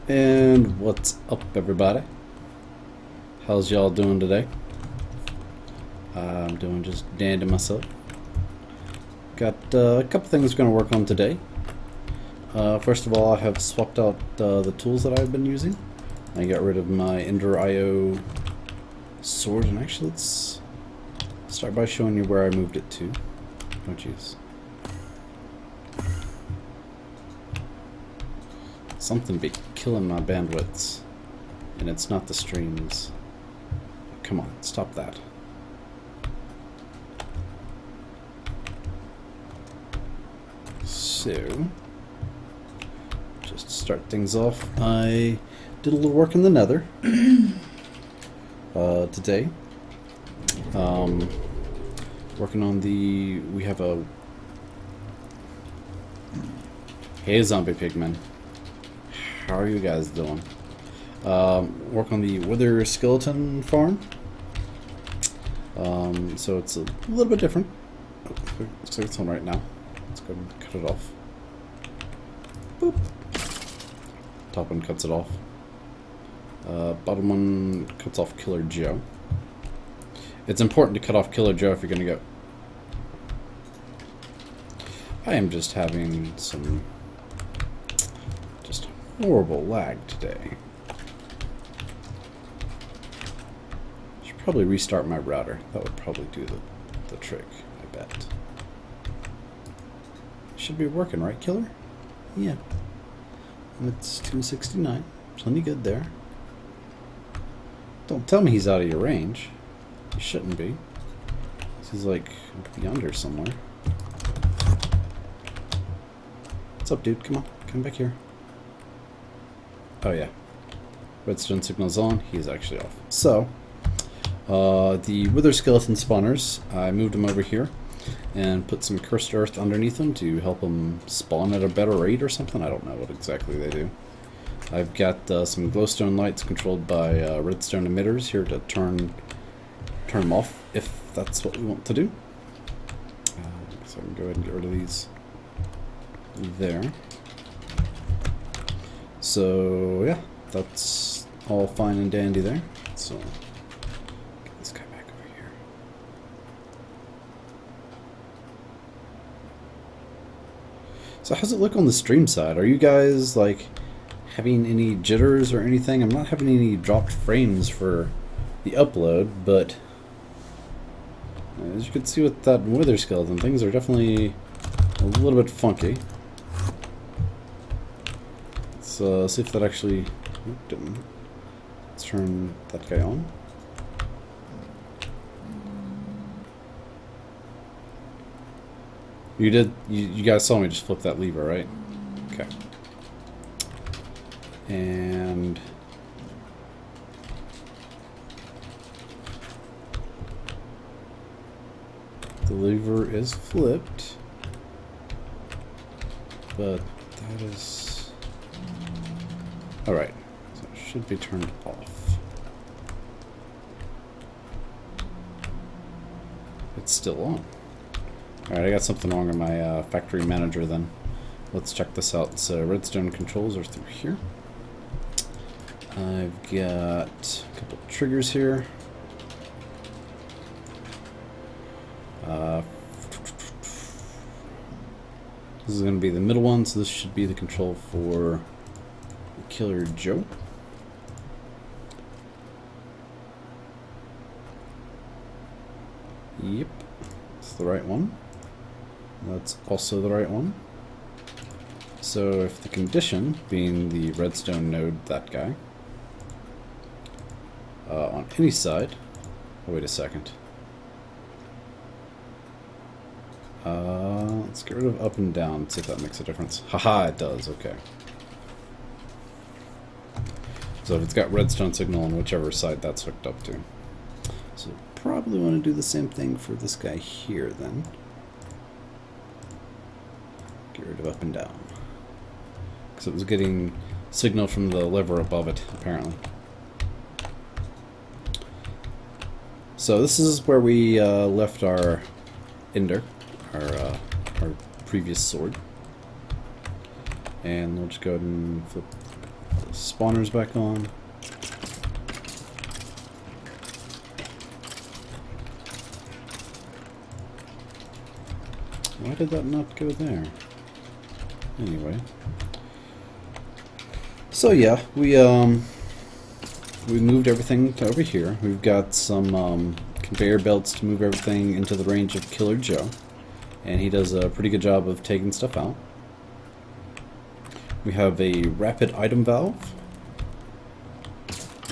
And what's up, everybody? How's y'all doing today? I'm doing just dandy myself. Got a couple things we're going to work on today. First of all, I have swapped out the tools that I've been using. I got rid of my Ender IO sword, and actually let's start by showing you where I moved it to. Oh jeez. Something be killing my bandwidths, and it's not the streams. Come on, stop that. So, just to start things off, I did a little work in the nether today. Working on we have a... Hey, zombie pigmen. How are you guys doing? Work on the wither skeleton farm. So it's a little bit different. Oh, looks like it's on right now. Let's go and cut it off. Boop. Top one cuts it off. Bottom one cuts off Killer Joe. It's important to cut off Killer Joe if you're gonna go. I am just having some horrible lag today. Should probably restart my router. That would probably do the trick, I bet. Should be working, right, Killer? Yeah. And it's 269. Plenty good there. Don't tell me he's out of your range. He shouldn't be. He's like yonder somewhere. What's up, dude? Come on. Come back here. Oh yeah, redstone signal's on, he's actually off. So, the wither skeleton spawners, I moved them over here and put some cursed earth underneath them to help them spawn at a better rate or something. I don't know what exactly they do. I've got some glowstone lights controlled by redstone emitters here to turn them off if that's what we want to do. So I can go ahead and get rid of these there. So yeah, that's all fine and dandy there. So get this guy back over here. So how's it look on the stream side? Are you guys like having any jitters or anything? I'm not having any dropped frames for the upload, but as you can see with that wither skeleton, things are definitely a little bit funky. See if that actually didn't. Let's turn that guy on. You guys saw me just flip that lever, right? Okay. And the lever is flipped, but that is alright, so it should be turned off. It's still on. Alright, I got something wrong in my factory manager then. Let's check this out. So redstone controls are through here. I've got a couple triggers here. This is going to be the middle one, so this should be the control for Killer Joe. Yep, it's the right one. That's also the right one. So if the condition, being the redstone node, that guy, on any side, oh, wait a second. Let's get rid of up and down, see if that makes a difference. Haha, it does, okay. So if it's got redstone signal on whichever side that's hooked up to. So probably want to do the same thing for this guy here then. Get rid of up and down. Because it was getting signal from the lever above it, apparently. So this is where we left our Ender, our previous sword. And we'll just go ahead and flip The spawner's back on. Why did that not go there? Anyway. So yeah, we moved everything to over here. We've got some conveyor belts to move everything into the range of Killer Joe. And he does a pretty good job of taking stuff out. We have a rapid item valve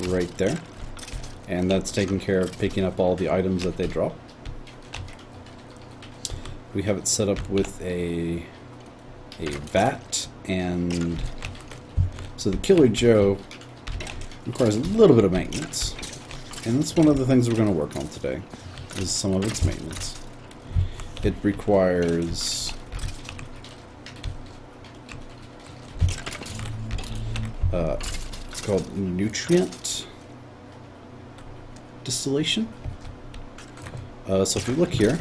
right there. And that's taking care of picking up all the items that they drop. We have it set up with a vat, and so the Killer Joe requires a little bit of maintenance. And that's one of the things we're going to work on today, is some of its maintenance. It requires it's called nutrient distillation. So if you look here,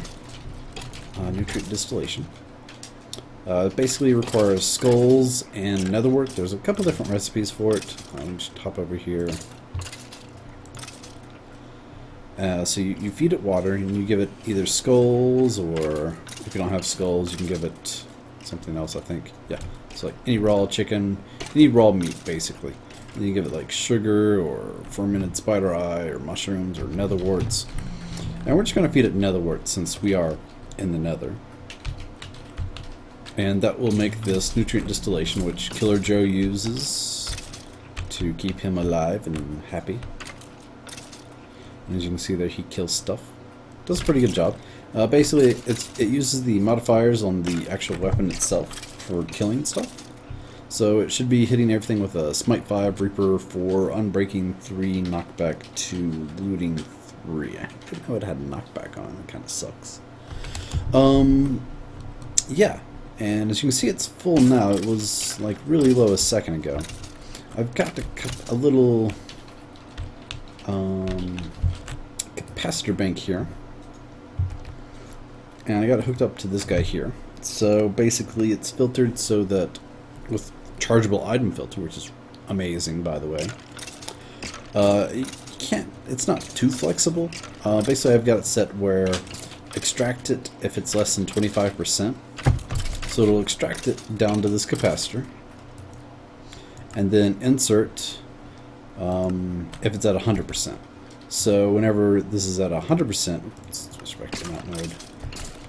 nutrient distillation, it basically requires skulls and netherwort. There's a couple different recipes for it. Let me just hop over here. So you feed it water and you give it either skulls, or if you don't have skulls, you can give it something else, I think. Yeah, so like any raw chicken, any raw meat, basically. And you give it like sugar or fermented spider eye or mushrooms or netherworts. And we're just going to feed it netherwort since we are in the nether. And that will make this nutrient distillation, which Killer Joe uses to keep him alive and happy. As you can see there, he kills stuff. Does a pretty good job. Basically, it uses the modifiers on the actual weapon itself for killing stuff. So it should be hitting everything with a Smite 5, Reaper 4, Unbreaking 3, Knockback 2, Looting 3. I didn't know it had a knockback on it. That kind of sucks. Yeah. And as you can see, it's full now. It was like really low a second ago. I've got to cut a little capacitor bank here, and I got it hooked up to this guy here. So basically it's filtered so that with chargeable item filter, which is amazing, by the way. You can't, it's not too flexible. Basically I've got it set where extract it if it's less than 25%. So it'll extract it down to this capacitor, and then insert if it's at 100%. So whenever this is at 100%, let's switch back to that mode,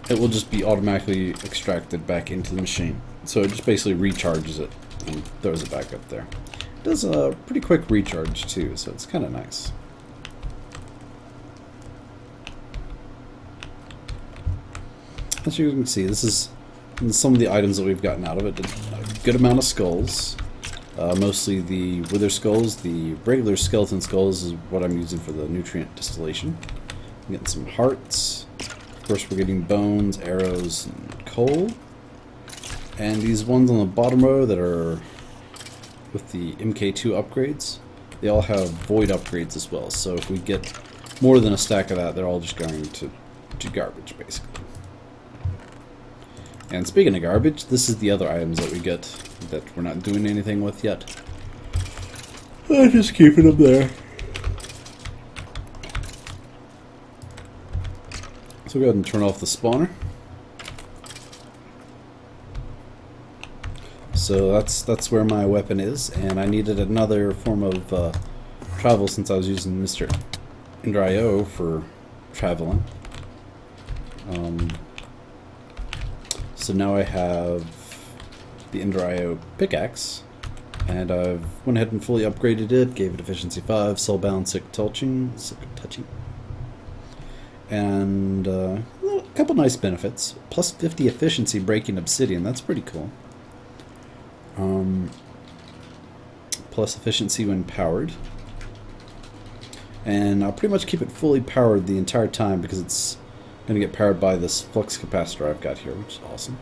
it will just be automatically extracted back into the machine. So it just basically recharges it and throws it back up there. It does a pretty quick recharge too, so it's kind of nice. As you can see, this is some of the items that we've gotten out of it. A good amount of skulls. Mostly the wither skulls. The regular skeleton skulls is what I'm using for the nutrient distillation. I'm getting some hearts. Of course, we're getting bones, arrows, and coal. And these ones on the bottom row that are with the MK2 upgrades, they all have void upgrades as well. So if we get more than a stack of that, they're all just going to garbage, basically. And speaking of garbage, this is the other items that we get that we're not doing anything with yet. I'm just keeping them there. So go ahead and turn off the spawner. So that's where my weapon is, and I needed another form of travel since I was using Mr. Ender.io for traveling. So now I have the Ender.io pickaxe, and I've went ahead and fully upgraded it, gave it efficiency 5, soulbound, sick touching, and a couple nice benefits. Plus 50 efficiency breaking obsidian, that's pretty cool. Plus efficiency when powered. And I'll pretty much keep it fully powered the entire time because it's going to get powered by this flux capacitor I've got here, which is awesome.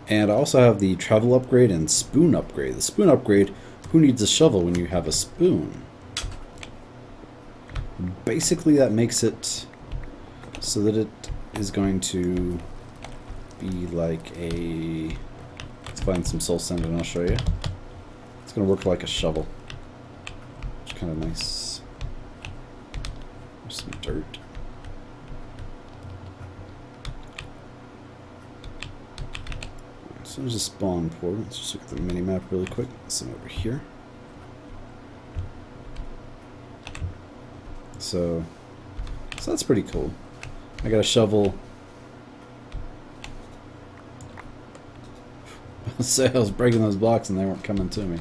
And I also have the travel upgrade and spoon upgrade. The spoon upgrade, who needs a shovel when you have a spoon? Basically that makes it so that it is going to be like a, it's find some soul sand and I'll show you. It's going to work like a shovel. Which is kind of nice. There's some dirt. So there's a spawn port. Let's just look at the mini map really quick. Some over here. So that's pretty cool. I got a shovel. I was breaking those blocks and they weren't coming to me.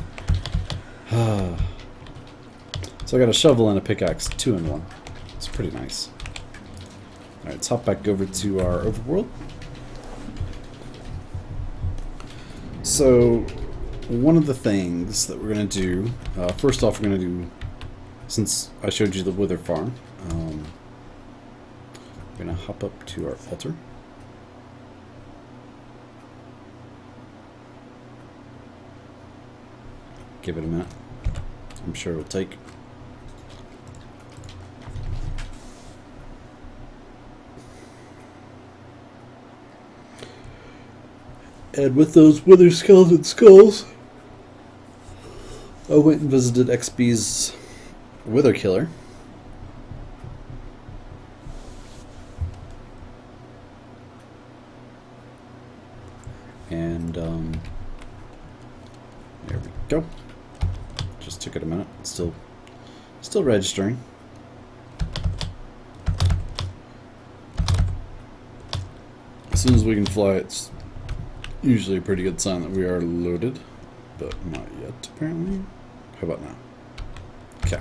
So I got a shovel and a pickaxe, 2 in 1. It's pretty nice. Alright, let's hop back over to our overworld. So, one of the things that we're going to do, first off we're going to do, since I showed you the wither farm, we're going to hop up to our altar. Give it a minute. I'm sure it'll take. And with those wither skeleton skulls, I went and visited XB's wither killer. And there we go. Just took it a minute. It's still registering. As soon as we can fly, it's usually a pretty good sign that we are loaded, but not yet apparently. How about now? Okay.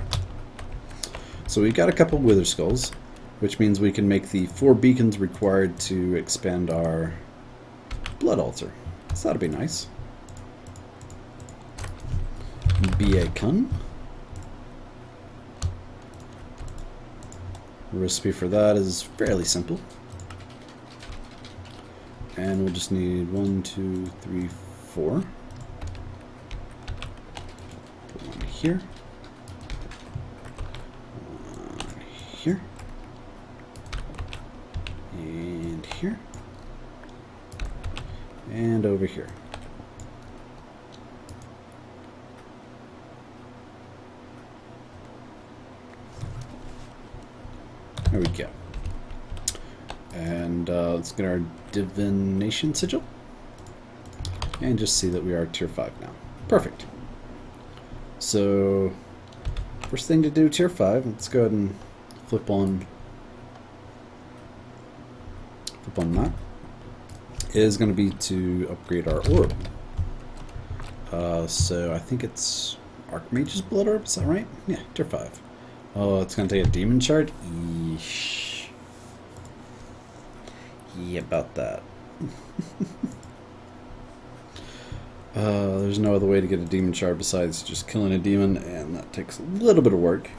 So we've got a couple wither skulls, which means we can make the 4 beacons required to expand our blood altar. So that'll be nice. Bacon. The recipe for that is fairly simple. And we'll just need 1, 2, 3, 4. Put 1 here. 1 here. And here. And over here. There we go. And let's get our divination sigil. And just see that we are tier 5 now. Perfect. So, first thing to do, tier 5. Let's go ahead and flip on that. Is going to be to upgrade our orb. So I think it's Archmage's Blood Orb, is that right? Yeah, tier 5. Oh, it's going to take a demon shard? Eesh. Yeah, about that. There's no other way to get a demon shard besides just killing a demon, and that takes a little bit of work.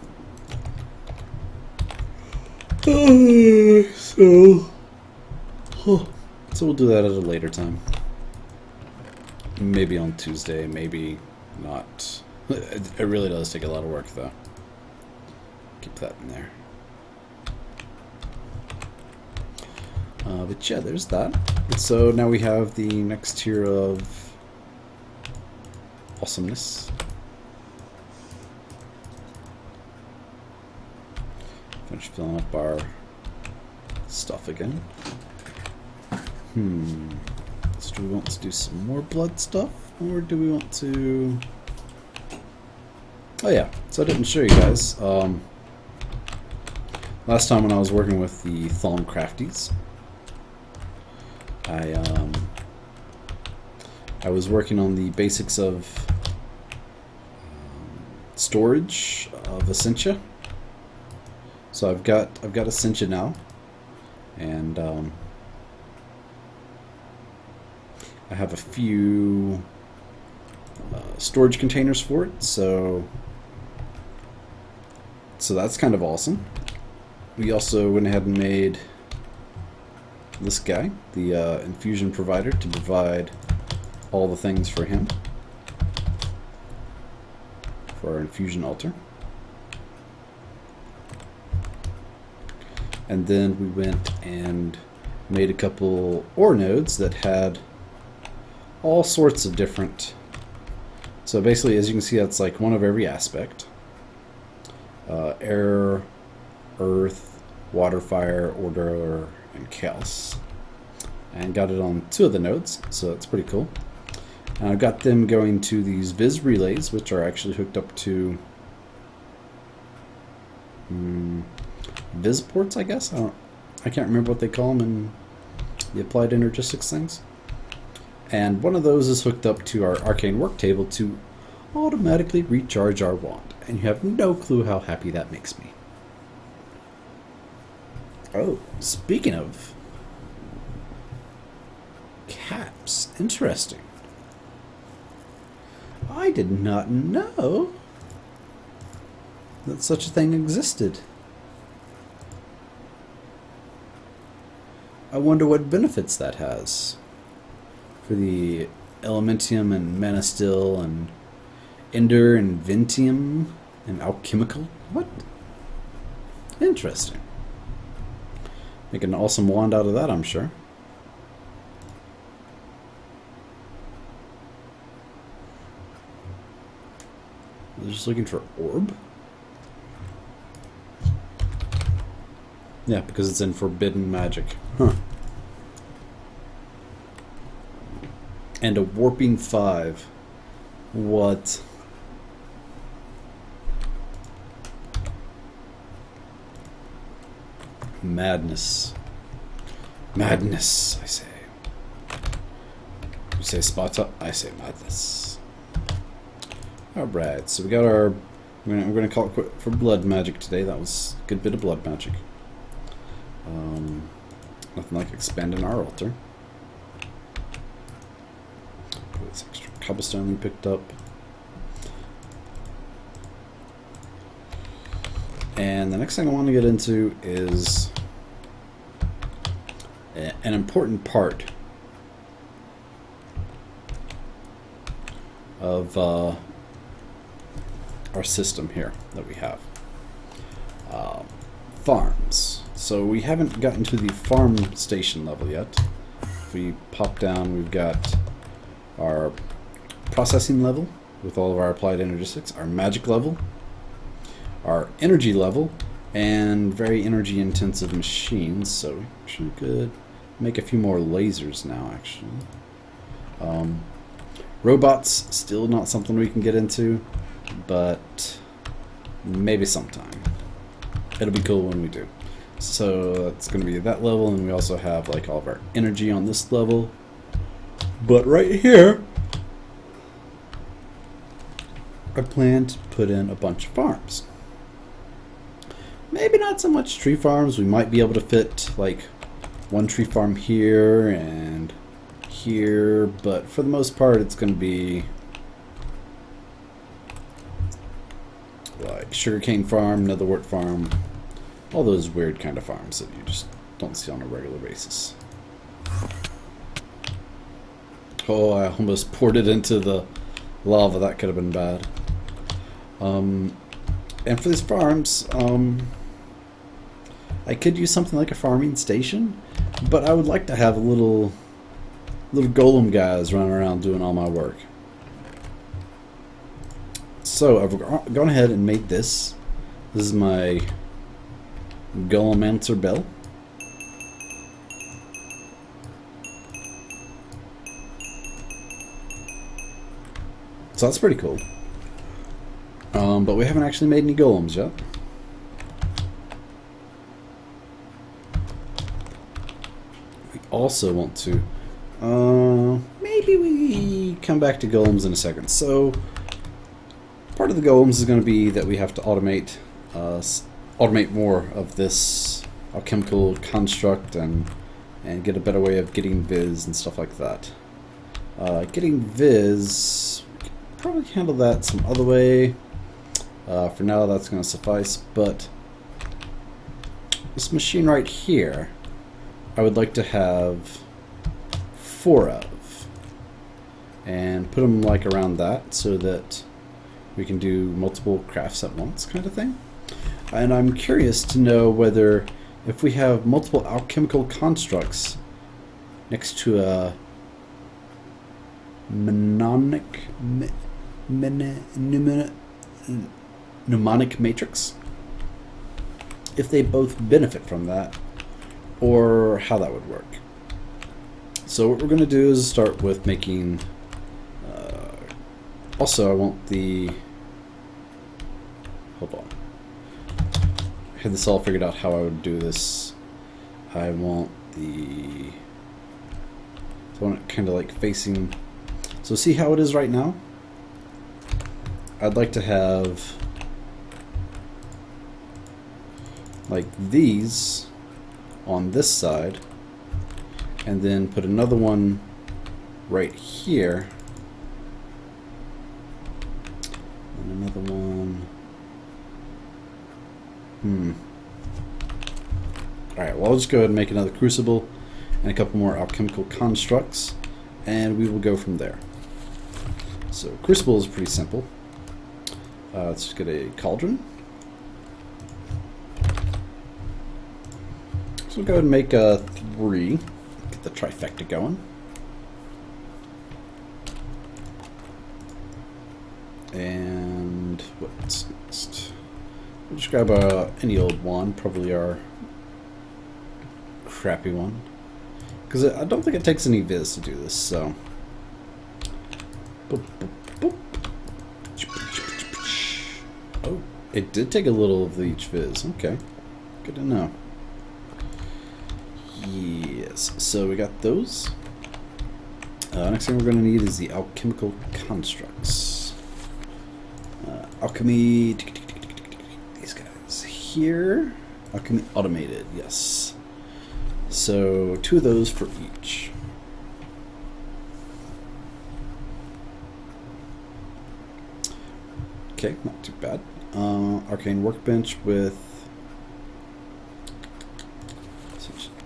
So we'll do that at a later time. Maybe on Tuesday, maybe not. It really does take a lot of work, though. Keep that in there. But yeah, there's that. So now we have the next tier of awesomeness. Finish filling up our stuff again. So do we want to do some more blood stuff, or do we want to... Oh yeah, so I didn't show you guys. Last time when I was working with the Thaumcrafties, I was working on the basics of storage of Essentia. So I've got Essentia now, and I have a few storage containers for it, so that's kind of awesome. We also went ahead and made this guy, the infusion provider, to provide all the things for him, for our infusion altar. And then we went and made a couple ore nodes that had all sorts of different. So basically, as you can see, that's like one of every aspect. Air, earth, water, fire, order, and chaos. And got it on 2 of the nodes, so that's pretty cool. And I've got them going to these Viz relays, which are actually hooked up to Viz ports, I guess. I can't remember what they call them in the applied energistics things. And one of those is hooked up to our arcane work table to automatically recharge our wand. And you have no clue how happy that makes me. Oh, speaking of caps, interesting. I did not know that such a thing existed. I wonder what benefits that has for the Elementium and Manastil and Ender and Ventium and Alchemical. What? Interesting. Make an awesome wand out of that, I'm sure. They're just looking for orb? Yeah, because it's in forbidden magic. Huh. And a warping 5. What? Madness. Madness, I say. You say spots up, I say madness. Alright, so we got our... We're gonna call it quit for blood magic today. That was a good bit of blood magic. Nothing like expanding our altar. Put this extra cobblestone we picked up. And the next thing I want to get into is an important part of our system here that we have. Farms. So we haven't gotten to the farm station level yet. If we pop down, we've got our processing level with all of our applied energistics, our magic level, our energy level, and very energy intensive machines. So we actually could make a few more lasers now, actually. Robots, still not something we can get into, but maybe sometime. It'll be cool when we do. So that's going to be that level, and we also have like all of our energy on this level. But right here, I plan to put in a bunch of farms. Maybe not so much tree farms. We might be able to fit like one tree farm here and here, but for the most part it's going to be like sugarcane farm, netherwort farm, all those weird kind of farms that you just don't see on a regular basis. Oh, I almost poured it into the lava. That could have been bad. And for these farms, I could use something like a farming station, but I would like to have little golem guys running around doing all my work. So I've gone ahead and made this. This is my golem answer bell. So that's pretty cool. But we haven't actually made any golems yet. We also want to... maybe we come back to golems in a second. So part of the golems is going to be that we have to automate more of this alchemical construct and get a better way of getting viz and stuff like that. Getting viz, we can probably handle that some other way. For now, that's going to suffice. But this machine right here, I would like to have 4 of, and put them like around that so that we can do multiple crafts at once, kind of thing. And I'm curious to know whether if we have multiple alchemical constructs next to mnemonic matrix, if they both benefit from that, or how that would work. So what we're going to do is start with making, also I want the, hold on, I had this all figured out how I would do this. I want the, so I want it kind of like facing, so see how it is right now? I'd like to have like these on this side, and then put another one right here, and another one. Alright, well, I'll just go ahead and make another crucible and a couple more alchemical constructs, and we will go from there. So crucible is pretty simple. Let's just get a cauldron. So we'll go ahead and make 3. Get the trifecta going. And what's next? We'll just grab any old one, probably our crappy one, because I don't think it takes any viz to do this. So, boop, boop, boop. Oh, it did take a little of each viz. Okay, good to know. Yes, so we got those. Next thing we're going to need is the alchemical constructs. Alchemy, these guys here. Alchemy automated, yes. So 2 of those for each. Okay, not too bad. Arcane workbench with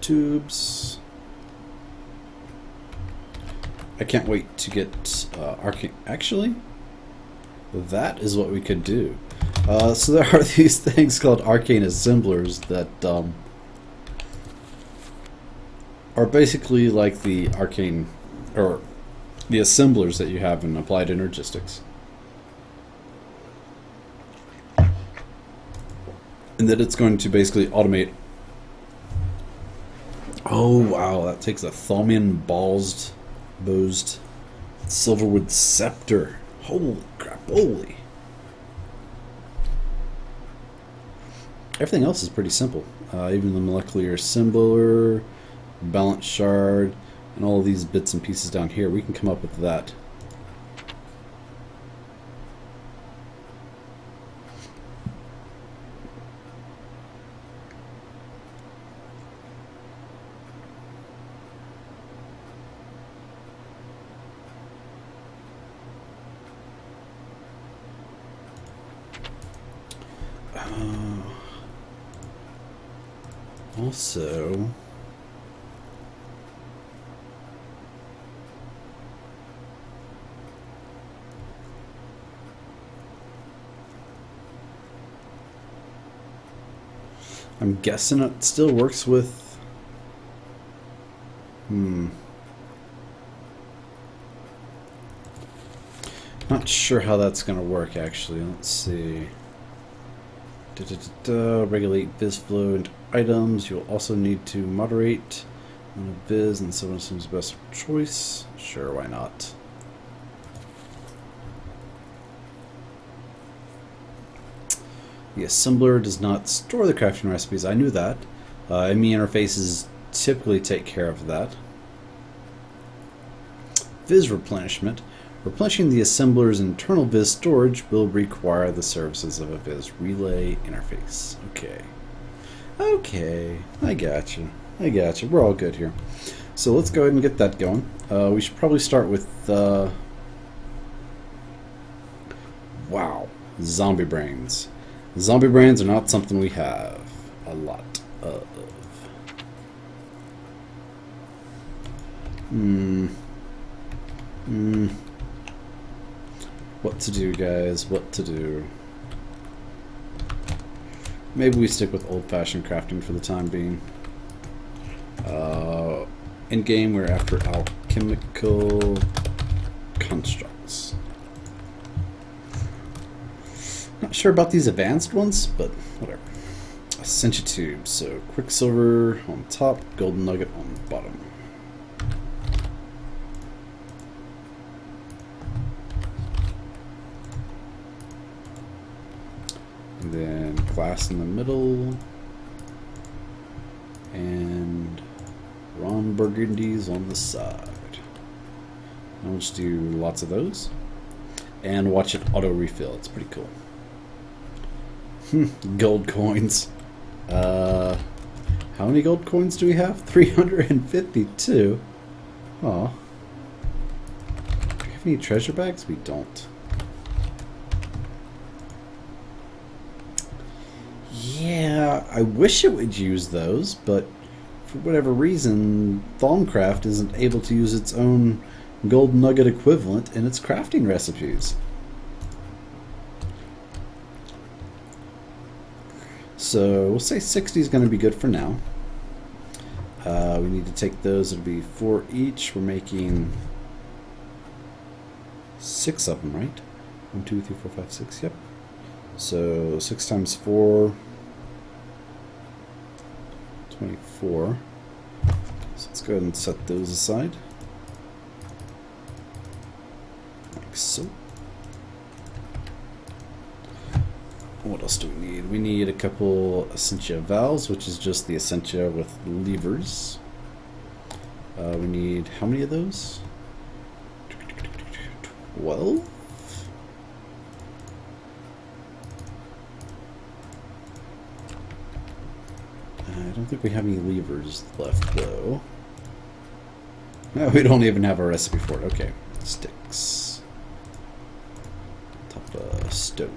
tubes. I can't wait to get arcane. Actually, that is what we could do. So there are these things called arcane assemblers that are basically like the arcane, or the assemblers that you have in applied energistics. And that it's going to basically automate. Oh wow, that takes a Thaumian bosed silverwood scepter. Holy crap, holy. Everything else is pretty simple. Even the molecular assembler, balance shard, and all of these bits and pieces down here, we can come up with that. Also, I'm guessing it still works with not sure how that's gonna work actually. Let's see. Regulate viz flow into items. You'll also need to moderate on a viz, and someone seems best choice. Sure, why not? The assembler does not store the crafting recipes. I knew that. ME interfaces typically take care of that. Viz replenishment. Replenishing the assembler's internal viz storage will require the services of a viz relay interface. Okay. Okay. I got you. I got you. We're all good here. So let's go ahead and get that going. We should probably start with wow, zombie brains. Zombie brains are not something we have a lot of. What to do, guys? What to do? Maybe we stick with old-fashioned crafting for the time being. In game, we're after alchemical constructs. Not sure about these advanced ones, but whatever. Essentia tube, so quicksilver on top, golden nugget on the bottom. And then glass in the middle, and Ron Burgundies on the side. I'll just do lots of those, and watch it auto refill. It's pretty cool. Gold coins. How many gold coins do we have? 352. Aw. Do we have any treasure bags? We don't. Yeah, I wish it would use those, but for whatever reason, Thaumcraft isn't able to use its own gold nugget equivalent in its crafting recipes. So we'll say 60 is going to be good for now. We need to take those. It'll be 4 each. We're making 6 of them, right? 1, 2, 3, 4, 5, 6. Yep. So 6 times 4, 24. So let's go ahead and set those aside. Like so. What else do we need? We need a couple Essentia valves, which is just the Essentia with levers. We need how many of those? 12? I don't think we have any levers left, though. No, we don't even have a recipe for it. Okay. Sticks. Top of stone.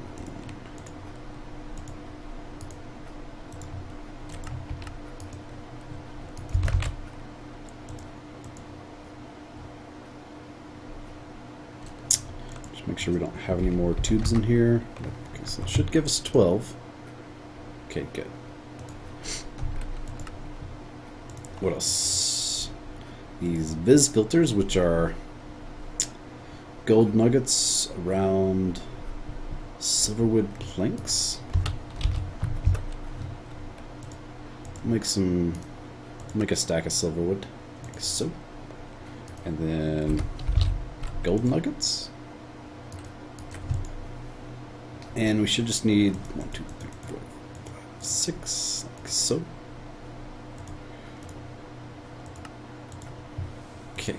Make sure we don't have any more tubes in here. Okay, so it should give us 12. Okay, good. What else? These Viz filters, which are gold nuggets around silverwood planks. Make a stack of silverwood, like so. And then gold nuggets. And we should just need 1, 2, 3, 4, 5, 6, like so. Okay.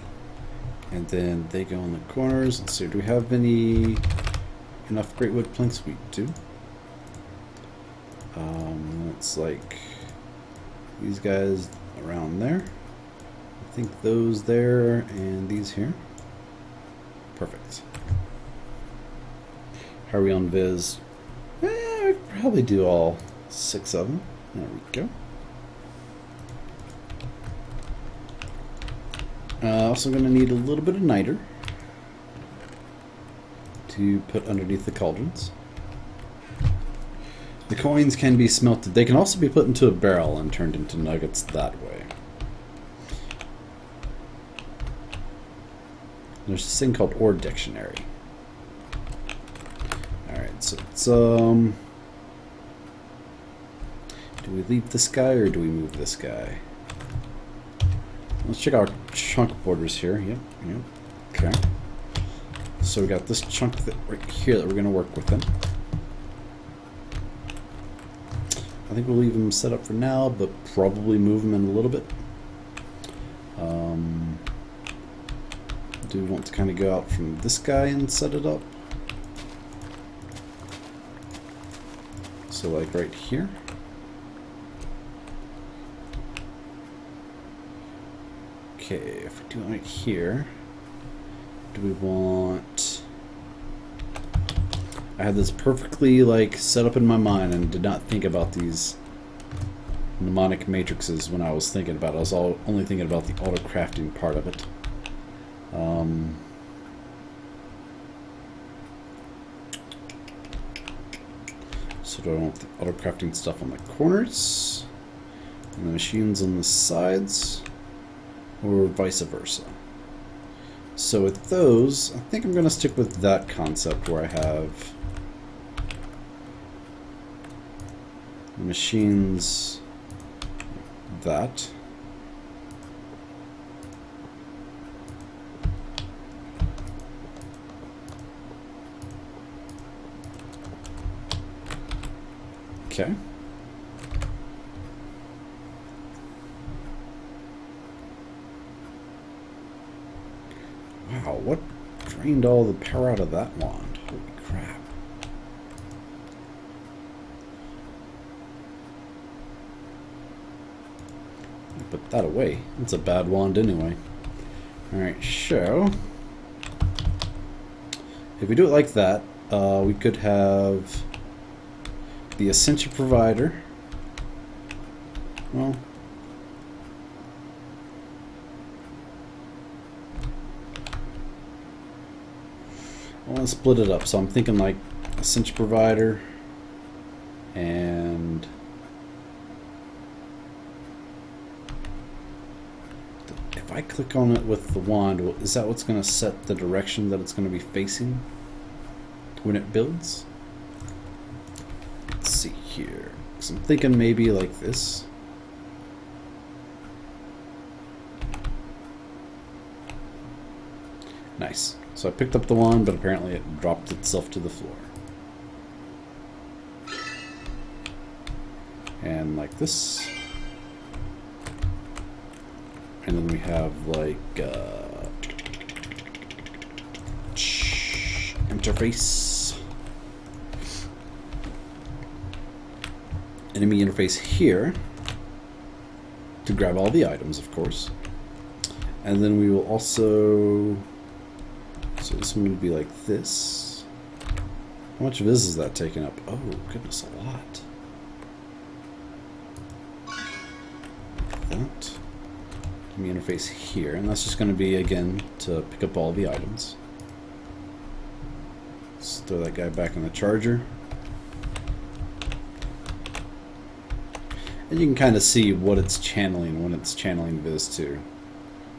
And then they go in the corners. Let's see, do we have enough great wood planks? We do. It's like these guys around there. I think those there and these here. Perfect. How are we on Viz? We could probably do all 6 of them. There we go. Also going to need a little bit of niter to put underneath the cauldrons. The coins can be smelted. They can also be put into a barrel and turned into nuggets that way. There's this thing called Ore Dictionary. Alright, so it's, do we leave this guy or do we move this guy? Let's check our chunk borders here. Yep. Okay. So we got this chunk right here that we're going to work with them. I think we'll leave them set up for now, but probably move them in a little bit. Do we want to kind of go out from this guy and set it up? So like right here. Okay, if we do it right here, do we want... I had this perfectly like set up in my mind and did not think about these mnemonic matrices when I was thinking about it. I was only thinking about the auto crafting part of it. So do I want the auto crafting stuff on the corners and the machines on the sides, or vice versa? So with those, I think I'm going to stick with that concept where I have the machines that. Okay. Wow, what drained all the power out of that wand? Holy crap. Put that away. It's a bad wand anyway. Alright, so if we do it like that, we could have the Ascension Provider. Well, I want to split it up, so I'm thinking like Ascension Provider and if I click on it with the wand, is that what's going to set the direction that it's going to be facing when it builds? Let's see here. So I'm thinking maybe like this. Nice. So I picked up the wand, but apparently it dropped itself to the floor. And like this. And then we have like interface. Enemy interface here to grab all the items, of course. And then we will also, so this one would be like this. How much of this is that taking up? Oh, goodness, a lot. Like that. Enemy interface here, and that's just going to be, again, to pick up all the items. Let's throw that guy back in the charger. And you can kind of see what it's channeling when it's channeling Viz too.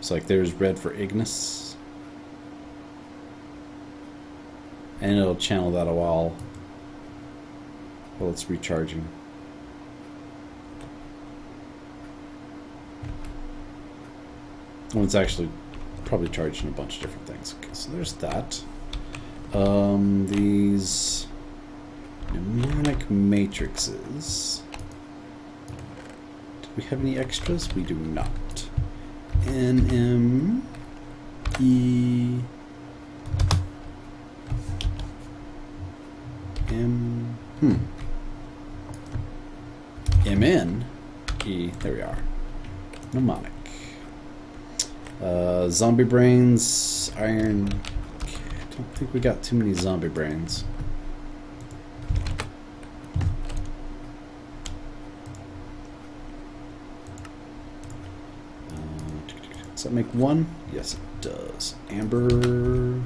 So like there's red for Ignis. And it'll channel that a while it's recharging. Well, it's actually probably charging a bunch of different things. Okay, so there's that. These mnemonic matrices. Do we have any extras? We do not. NM E M MN E, there we are. Mnemonic. Zombie brains, iron. Okay, I don't think we got too many zombie brains. Does that make one? Yes, it does. Amber on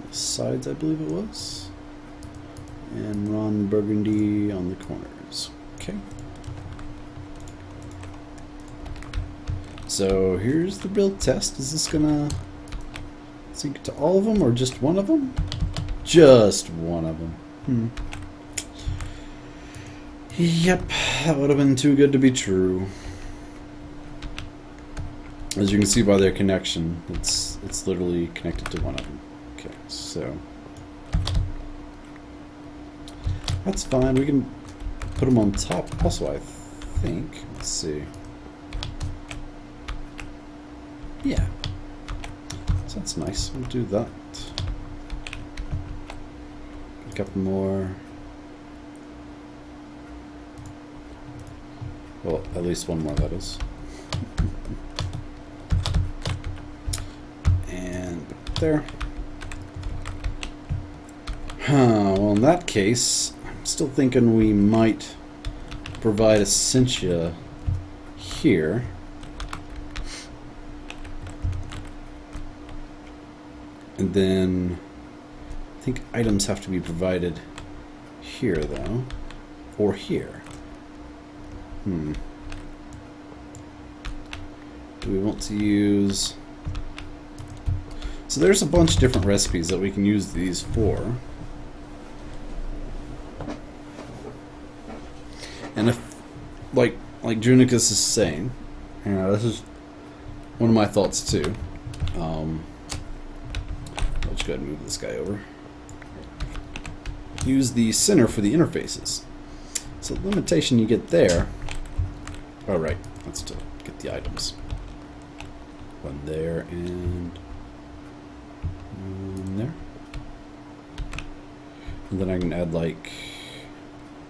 the sides, I believe it was. And Ron Burgundy on the corners. Okay. So here's the build test. Is this gonna sync to all of them or just one of them? Just one of them. Yep, that would have been too good to be true. As you can see by their connection, it's literally connected to one of them. Okay, so that's fine. We can put them on top also, I think. Let's see. Yeah. So that's nice. We'll do that. A couple more. Well, at least one more, that is. And there. Well, in that case, I'm still thinking we might provide Essentia here. And then I think items have to be provided here, though. Or here. Do we want to use... So there's a bunch of different recipes that we can use these for. And if, like Junicus is saying, you know, this is one of my thoughts too. Let's go ahead and move this guy over. Use the center for the interfaces. So the limitation you get there. Oh right, that's to get the items. One there and one there. And then I can add like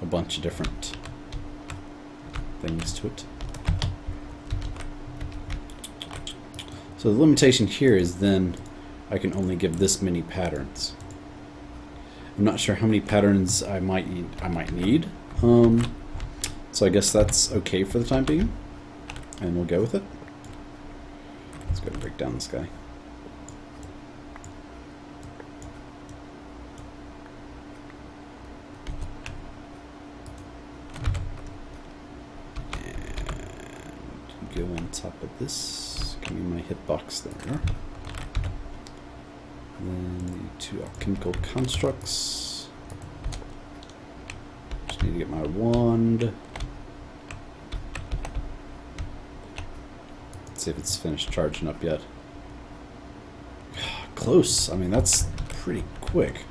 a bunch of different things to it. So the limitation here is then I can only give this many patterns. I'm not sure how many patterns I might need. So I guess that's okay for the time being, and we'll go with it. Let's go and break down this guy. And go on top of this. Give me my hitbox there. Then the two alchemical constructs. Just need to get my wand. Let's see if it's finished charging up yet. Close. I mean, that's pretty quick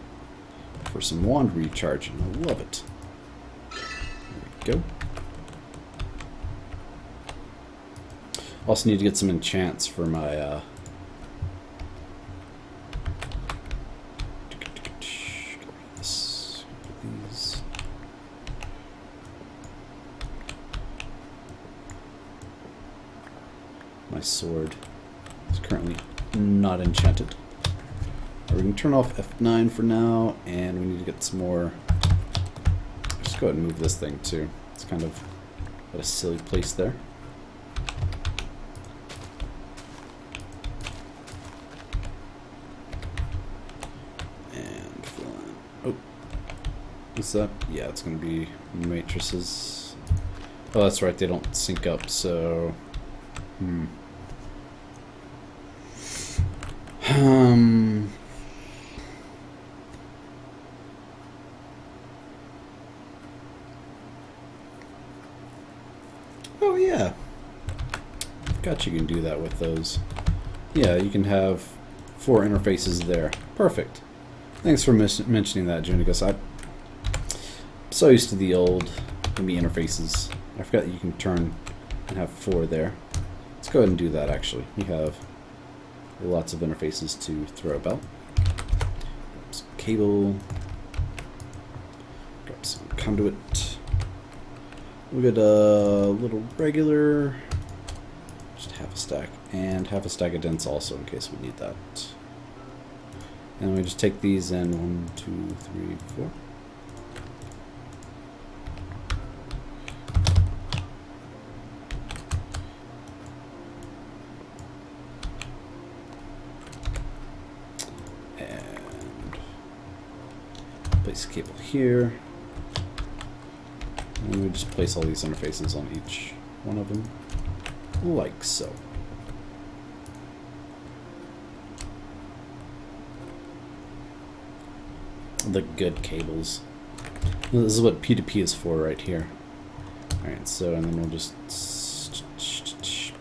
for some wand recharging. I love it. There we go. Also need to get some enchants for my my sword is currently not enchanted. We can turn off F9 for now, and we need to get some more. Just go ahead and move this thing too. It's kind of at a silly place there. And fill in. Oh, what's that? Yeah, it's going to be matrices. Oh, that's right. They don't sync up, so. Oh yeah, forgot you can do that with those. Yeah, you can have 4 interfaces there. Perfect. Thanks for mentioning that, Junicus. I'm so used to the old enemy interfaces. I forgot that you can turn and have 4 there. Let's go ahead and do that. Actually, we have lots of interfaces to throw about. Grab some cable. Grab some conduit. We'll get a little regular. Just half a stack. And half a stack of dents also in case we need that. And we just take these in 1, 2, 3, 4. Place a cable here, and we just place all these interfaces on each one of them, like so. The good cables. This is what P2P is for right here. Alright, so, and then we'll just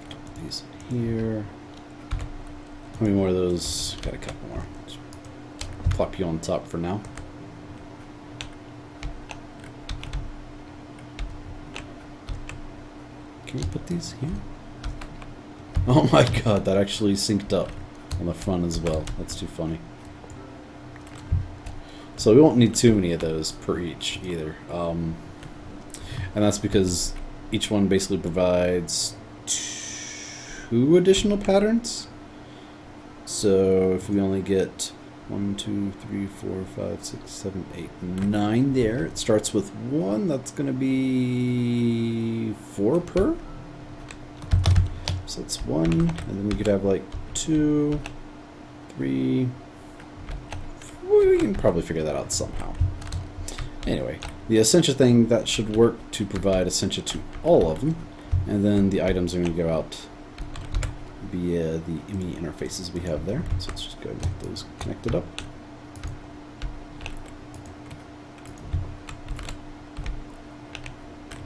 put these in here. How many more of those? Got a couple more. Just plop you on top for now. Can we put these here? Oh my god, that actually synced up on the front as well. That's too funny. So we won't need too many of those per each either. And that's because each one basically provides 2 additional patterns. So if we only get 1, 2, 3, 4, 5, 6, 7, 8, 9 there. It starts with 1. That's going to be 4 per. So that's 1. And then we could have like 2, 3. We can probably figure that out somehow. Anyway, the Essentia thing, that should work to provide Essentia to all of them. And then the items are going to go out be the IMI interfaces we have there. So let's just go and get those connected up.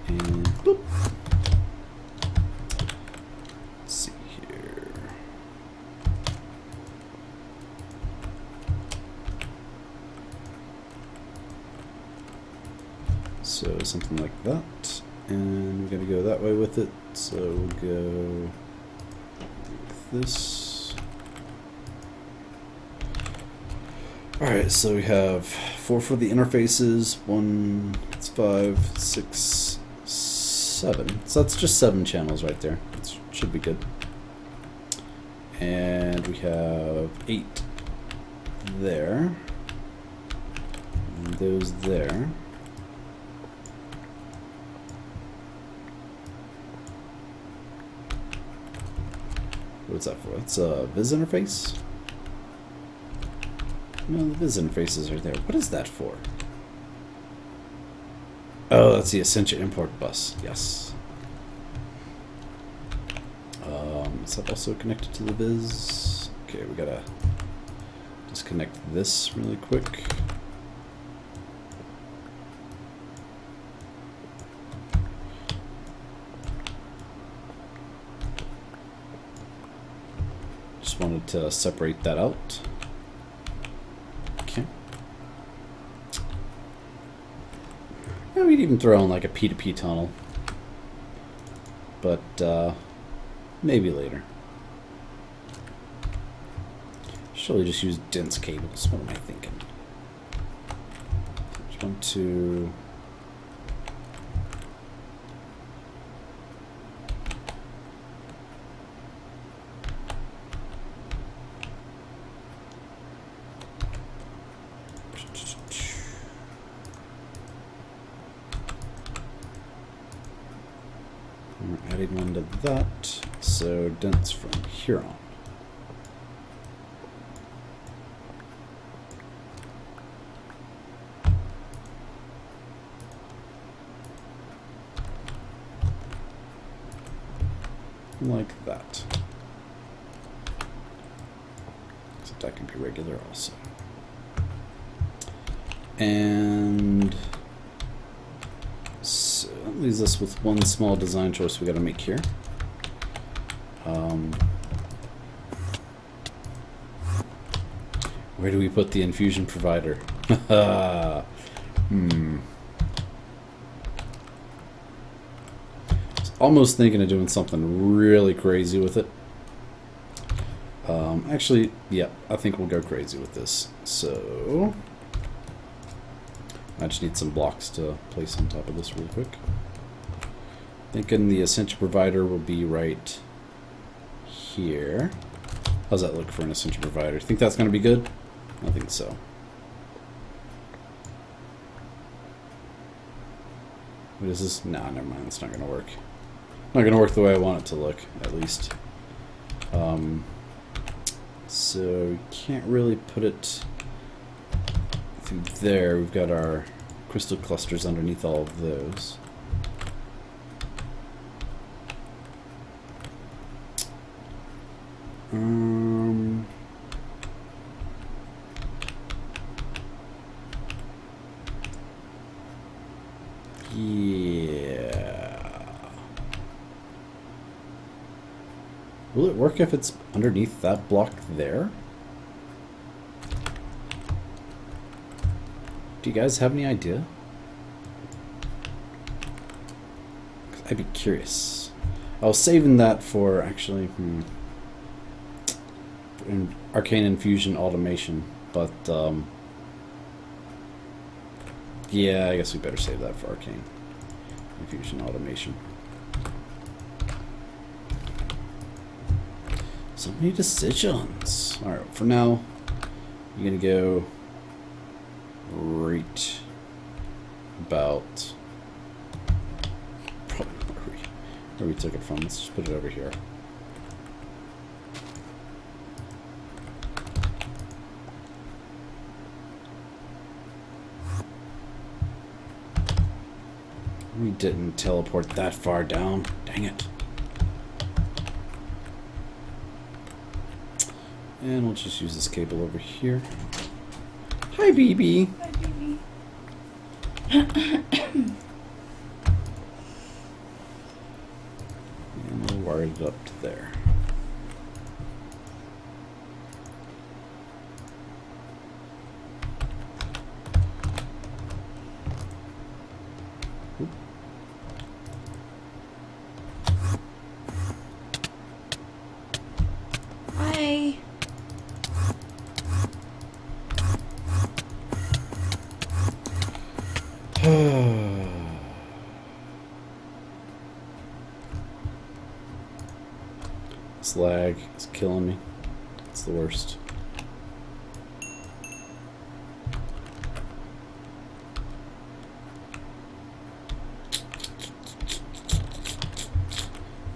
And boop. Let's see here. So something like that. And we're going to go that way with it. So we'll go with this. Alright, so we have 4 for the interfaces. 1, it's 5, 6, 7. So that's just 7 channels right there. It should be good. And we have 8 there. And those there. What's that for? It's a Viz interface? No, the Viz interfaces are there. What is that for? Oh, that's the Essentia import bus. Yes. Is that also connected to the Viz? Okay, we gotta disconnect this really quick. Just wanted to separate that out. Okay. Yeah, we'd even throw in like a P2P tunnel. But maybe later. Should we just use dense cables? What am I thinking? Just want to we're adding one to that, so dense from here on. Like that. Except that can be regular also. And so that leaves us with one small design choice we got to make here. Where do we put the infusion provider? Almost thinking of doing something really crazy with it. Actually, yeah, I think we'll go crazy with this. So I just need some blocks to place on top of this real quick. Thinking the Essentia provider will be right here. How's that look for an Essentia provider? Think that's going to be good? I think so. What is this? Nah, never mind. It's not going to work. Not going to work the way I want it to look, at least. So we can't really put it through there. We've got our crystal clusters underneath all of those. Yeah. Will it work if it's underneath that block there? Do you guys have any idea? I'd be curious. I was saving that for actually in arcane infusion automation, but yeah, I guess we better save that for arcane infusion automation. So many decisions. All right, for now, you're gonna go right about probably where we took it from. Let's just put it over here. We didn't teleport that far down. Dang it. And we'll just use this cable over here. Hi, BB. Hi, baby. And we'll wire it up to there. Hi. This lag is killing me. It's the worst.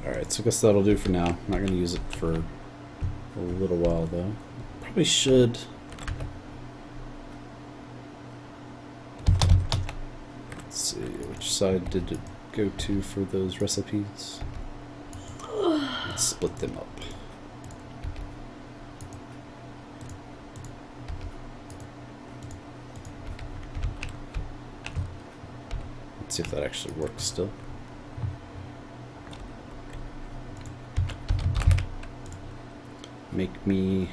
Alright, so I guess that'll do for now. I'm not going to use it for a little while though. Probably should. Let's see, which side did it go to for those recipes? Let's split them up. Let's see if that actually works still. Make me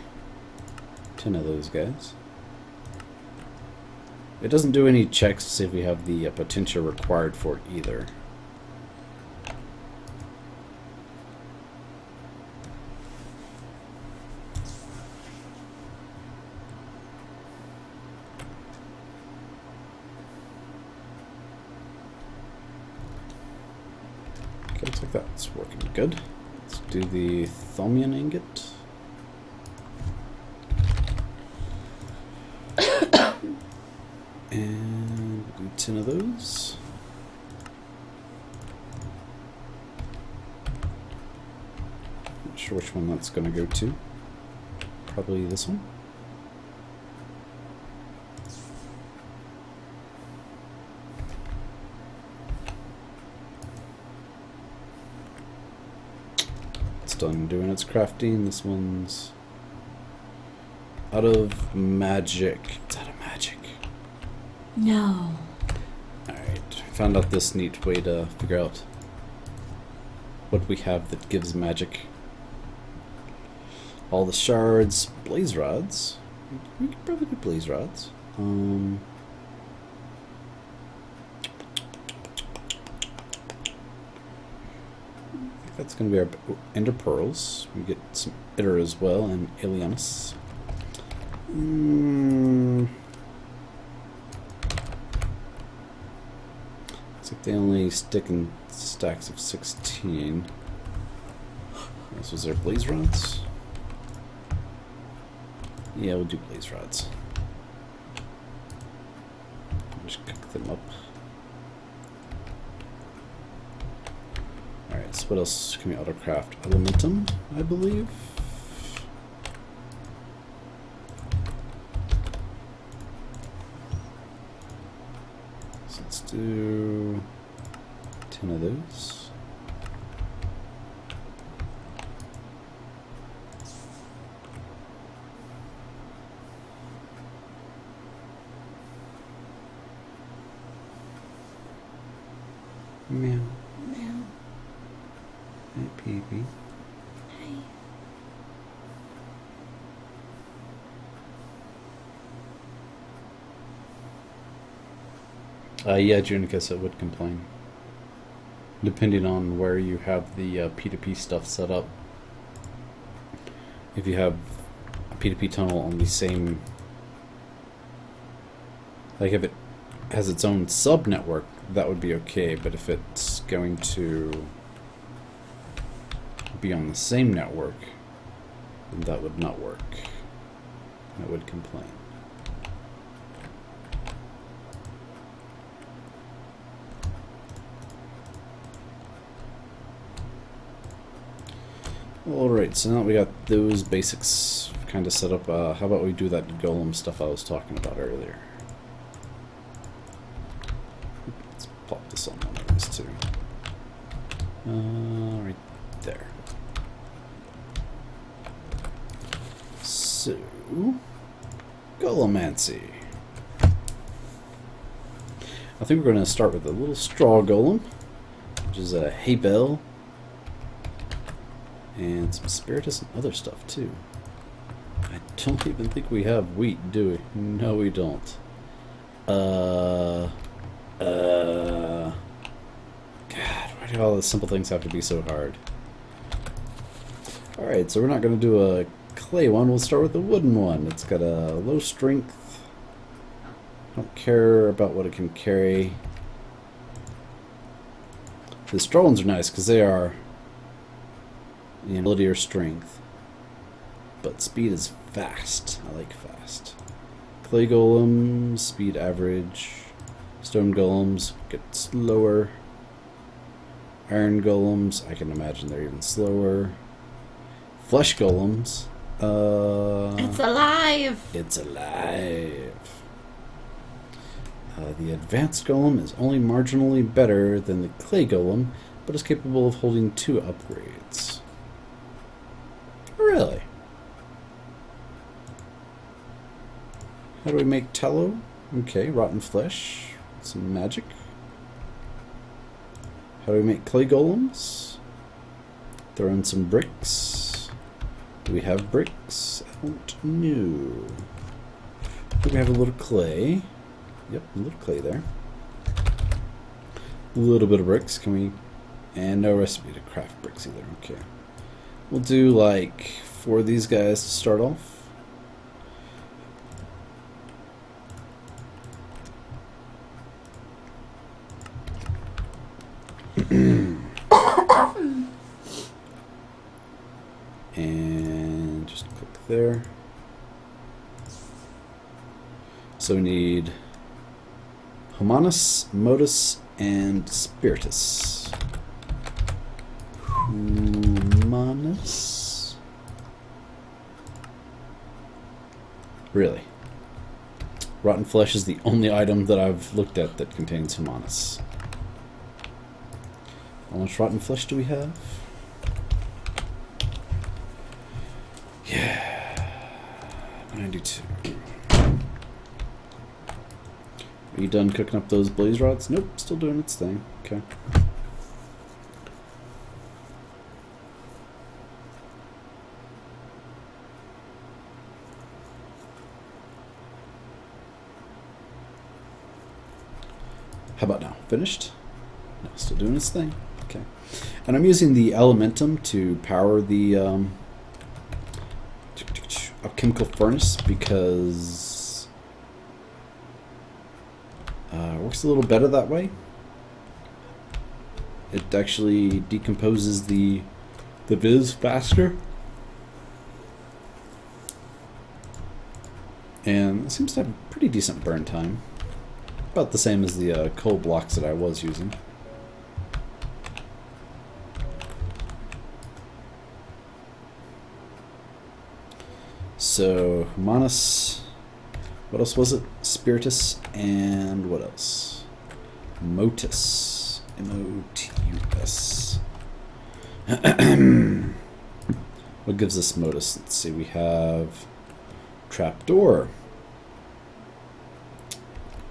10 of those guys. It doesn't do any checks to see if we have the potential required for it either. Okay, looks like that's working good. Let's do the Thaumian ingot. And do 10 of those. Not sure which one that's going to go to. Probably this one. It's done doing its crafting. This one's out of magic. It's out of magic. No. Alright, found out this neat way to figure out what we have that gives magic. All the shards, blaze rods. We could probably do blaze rods. I think that's going to be our ender pearls. We get some ender as well, and alienus. Looks like they only stick in stacks of 16. This was their blaze rods. Yeah, we'll do blaze rods. Just cook them up. Alright, so what else can we autocraft? Elementum, I believe. So let's do 10 of those. Meow. Meow. Hey, Peepee. Hey. Yeah, Junicus, it would complain. Depending on where you have the P2P stuff set up. If you have a P2P tunnel on the same... Like if it has its own sub-network, that would be okay, but if it's going to be on the same network, then that would not work. It would complain. Alright, so now we got those basics kind of set up. How about we do that golem stuff I was talking about earlier? Let's plop this on one of these two. Right there. Golemancy. I think we're going to start with a little straw golem, which is a hay bale, and some spiritus and other stuff too. I don't even think we have wheat, do we? No, we don't. God, why do all the simple things have to be so hard? Alright, so we're not going to do a clay one, we'll start with a wooden one. It's got a low strength. Don't care about what it can carry. The straw ones are nice because they are ability or strength. But speed is fast. I like fast. Clay golems, speed average. Stone golems get slower. Iron golems, I can imagine they're even slower. Flesh golems. It's alive! It's alive. The advanced golem is only marginally better than the clay golem, but is capable of holding 2 upgrades. Really? How do we make tallow? Okay, rotten flesh. Some magic. How do we make clay golems? Throw in some bricks. Do we have bricks? I don't know. I think we have a little clay. Yep, a little clay there. A little bit of bricks. Can we... And no recipe to craft bricks either. Okay. We'll do like 4 of these guys to start off. And just click there. So we need Humanus, Modus, and Spiritus. Humanus? Really? Rotten flesh is the only item that I've looked at that contains Humanus. How much rotten flesh do we have? Yeah. 92. Are you done cooking up those blaze rods? Nope, still doing its thing. Okay. How about now? Finished? No, still doing its thing. Okay. And I'm using the Elementum to power the alchemical furnace because it works a little better that way. It actually decomposes the viz faster. And it seems to have a pretty decent burn time. About the same as the coal blocks that I was using. So, Humanus, what else was it? Spiritus, and what else? Motus. M-O-T-U-S. What gives us Motus? Let's see, we have Trapdoor.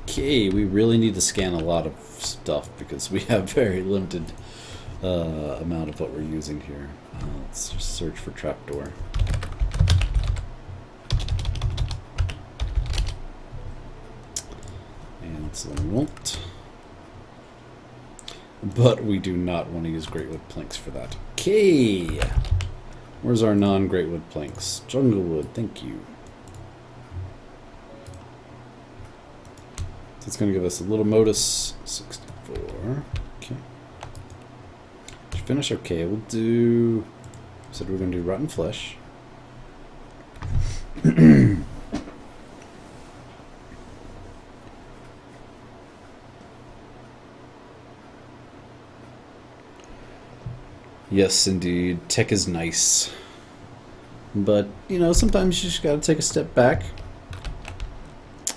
Okay, we really need to scan a lot of stuff because we have very limited amount of what we're using here. Let's just search for Trapdoor. And so we won't. But we do not want to use greatwood planks for that. Okay. Where's our non-greatwood planks? Junglewood, thank you. So it's going to give us a little modus. 64. Okay. Did you finish? Okay, we'll do... Said we're going to do rotten flesh. Yes, indeed. Tech is nice. But, you know, sometimes you just gotta take a step back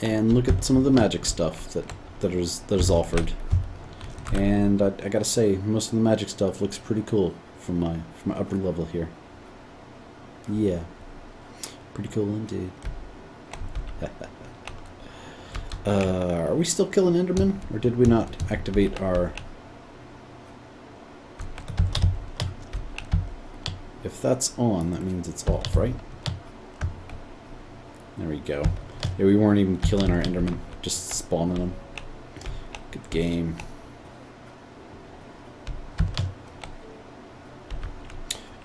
and look at some of the magic stuff that is offered. And I gotta say, most of the magic stuff looks pretty cool from my upper level here. Yeah. Pretty cool indeed. Are we still killing Enderman? Or did we not activate our... If that's on, that means it's off, right? There we go. Yeah, we weren't even killing our Enderman, just spawning them. Good game.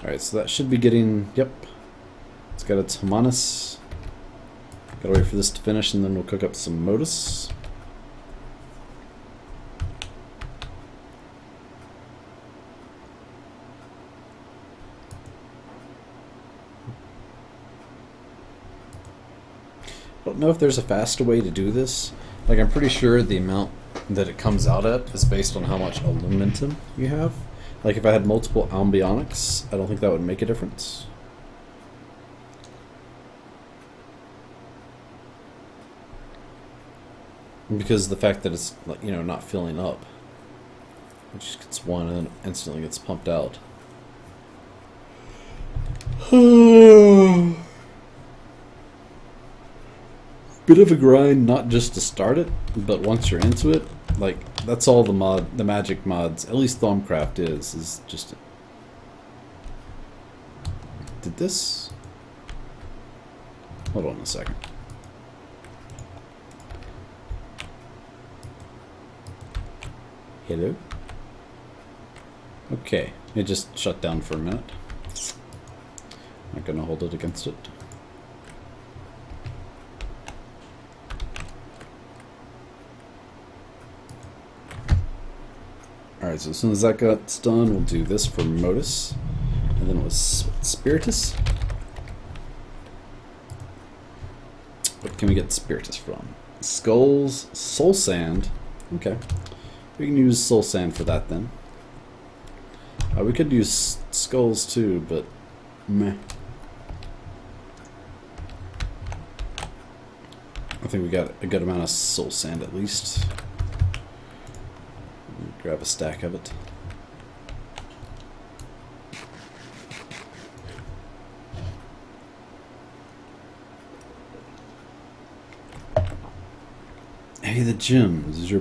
Alright, so that should be getting... Yep. It's got its Humanus. Gotta wait for this to finish and then we'll cook up some Modus. I don't know if there's a faster way to do this. Like, I'm pretty sure the amount that it comes out at is based on how much aluminum you have. Like, if I had multiple ambionics, I don't think that would make a difference. Because the fact that it's, like, you know, not filling up. It just gets one and then instantly gets pumped out. Bit of a grind, not just to start it, but once you're into it, like, that's all the magic mods, at least Thaumcraft is just... Did this? Hold on a second. Hello? Okay, it just shut down for a minute. Not gonna hold it against it. Alright, so as soon as that gets done, we'll do this for Modus. And then it was Spiritus. What can we get Spiritus from? Skulls, Soul Sand. Okay. We can use Soul Sand for that then. We could use Skulls too, but meh. I think we got a good amount of Soul Sand at least. Grab a stack of it. Hey, the gems. Is your